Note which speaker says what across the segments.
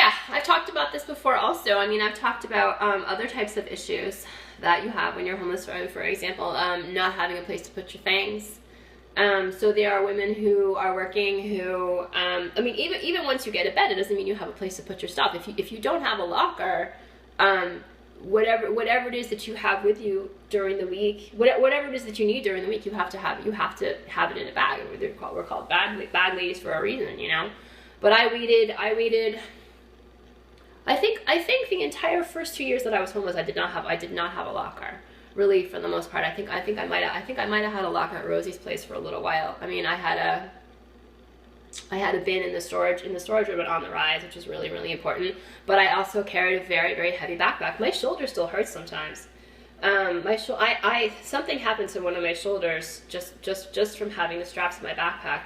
Speaker 1: yeah, I've talked about this before also. I mean, I've talked about other types of issues that you have when you're homeless, for example, not having a place to put your things. So there are women who are working who, I mean, even once you get a bed, it doesn't mean you have a place to put your stuff. If you don't have a locker, whatever it is that you have with you during the week, whatever it is that you need during the week, you have to have it in a bag. We're called bag ladies for a reason, you know. But I waited. I think the entire first 2 years that I was homeless, I did not have a locker. Really, for the most part, I think I might have had a locker at Rosie's place for a little while. I mean, I had a bin in the storage room on the rise, which was really, really important. But I also carried a very, very heavy backpack. My shoulder still hurts sometimes. Something happened to one of my shoulders just from having the straps in my backpack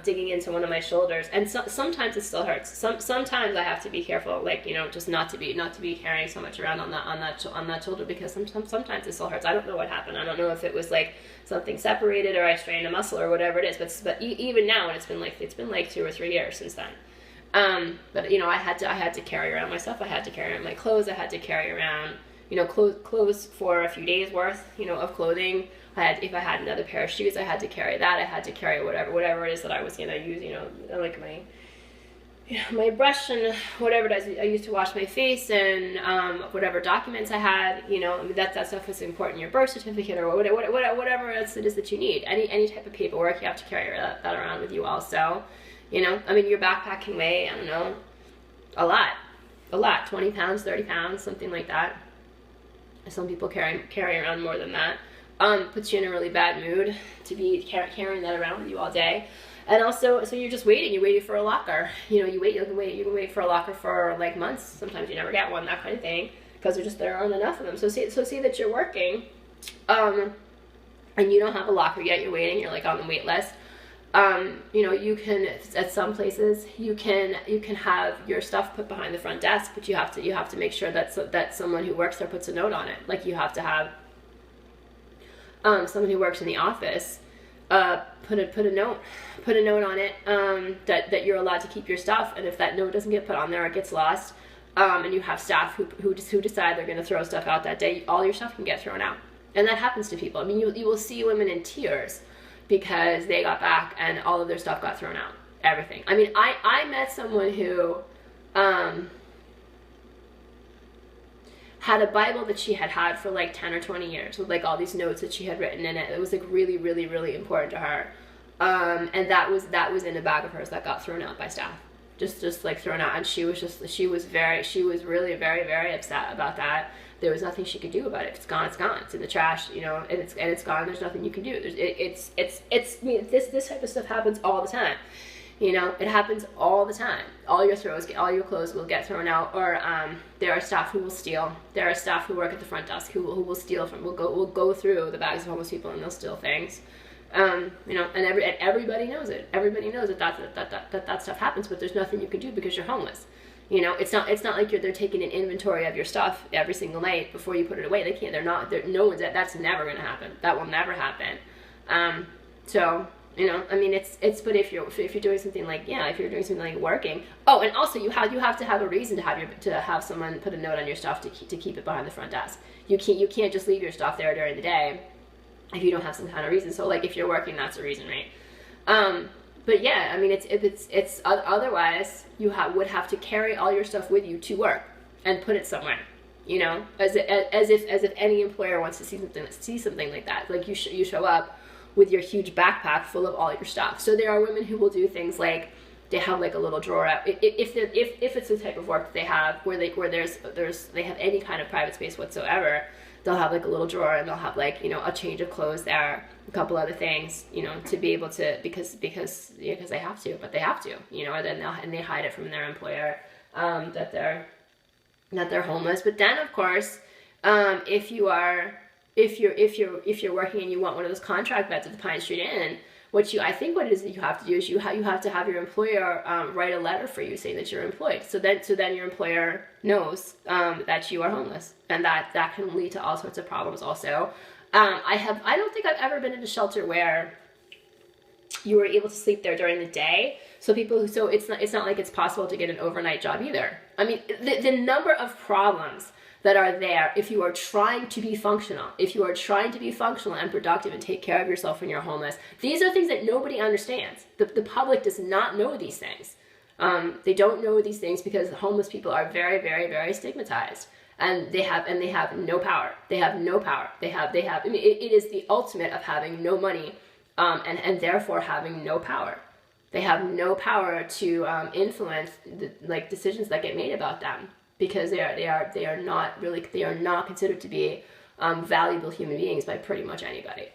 Speaker 1: digging into one of my shoulders, and sometimes it still hurts. Sometimes I have to be careful, like, you know, just not to be carrying so much around on that shoulder, because sometimes it still hurts. I don't know what happened. I don't know if it was like something separated or I strained a muscle or whatever it is. But even now, and it's been like 2 or 3 years since then. But you know, I had to carry around my stuff. I had to carry around my clothes. I had to carry around, you know, clothes for a few days worth, you know, of clothing. If I had another pair of shoes, I had to carry that. I had to carry whatever it is that I was gonna use, you know, like my brush and whatever it is I used to wash my face, and whatever documents I had, you know. I mean, that stuff was important. Your birth certificate or whatever else it is that you need. Any type of paperwork, you have to carry that around with you also. You know, I mean, your backpack can weigh, I don't know, a lot, 20 pounds, 30 pounds, something like that. Some people carry around more than that. Puts you in a really bad mood to be carrying that around with you all day. And also, so you're just waiting. You're waiting for a locker. You know, you can wait for a locker for like months. Sometimes you never get one, that kind of thing, because there aren't enough of them. So say that you're working, and you don't have a locker yet. You're waiting. You're like on the wait list. You know, you can, at some places, you can have your stuff put behind the front desk, but you have to make sure that someone who works there puts a note on it. Like, you have to have someone who works in the office put a note on it, that you're allowed to keep your stuff, and if that note doesn't get put on there, it gets lost, and you have staff who decide they're going to throw stuff out that day, all your stuff can get thrown out. And that happens to people. I mean, you will see women in tears because they got back and all of their stuff got thrown out. Everything. I mean, I met someone who had a Bible that she had for like 10 or 20 years with like all these notes that she had written in it. It was like really, really, really important to her. And that was in a bag of hers that got thrown out by staff. Just like thrown out. And she was really very, very upset about that. There was nothing she could do about it. If it's gone, it's gone. It's in the trash, you know, and it's gone. There's nothing you can do. I mean, this type of stuff happens all the time. You know, it happens all the time. All your clothes will get thrown out, or there are staff who will steal. There are staff who work at the front desk who will steal will go through the bags of homeless people, and they'll steal things. You know, and everybody knows it. Everybody knows that stuff happens, but there's nothing you can do because you're homeless. You know, it's not like they're taking an inventory of your stuff every single night before you put it away. They can't. That's never going to happen. That will never happen. So, you know, I mean, but if you're doing something like, if you're doing something like working. Oh, and also you have to have a reason to have someone put a note on your stuff to keep it behind the front desk. You can't just leave your stuff there during the day if you don't have some kind of reason. So like, if you're working, that's a reason, right? But yeah, I mean, it's otherwise you would have to carry all your stuff with you to work and put it somewhere, you know, as if any employer wants to see something like that. Like, you show up with your huge backpack full of all your stuff. So there are women who will do things like they have like a little drawer out. If it's the type of work that they have where they have any kind of private space whatsoever, they'll have like a little drawer, and they'll have like, you know, a change of clothes there, a couple other things, you know, to be able to, because they have to, you know, and they hide it from their employer, that they're homeless. But then, of course, if you're working and you want one of those contract beds at the Pine Street Inn, what it is that you have to do is you have to have your employer write a letter for you saying that you're employed. So then your employer knows that you are homeless, and that can lead to all sorts of problems also. I don't think I've ever been in a shelter where you were able to sleep there during the day. So it's not like it's possible to get an overnight job either. I mean, the number of problems that are there if you are trying to be functional, and productive and take care of yourself when you're homeless. These are things that nobody understands. The public does not know these things. They don't know these things because homeless people are very, very, very stigmatized, and they have no power. They have no power. I mean, it is the ultimate of having no money, and therefore having no power. They have no power to influence decisions that get made about them, because they are not considered to be valuable human beings by pretty much anybody.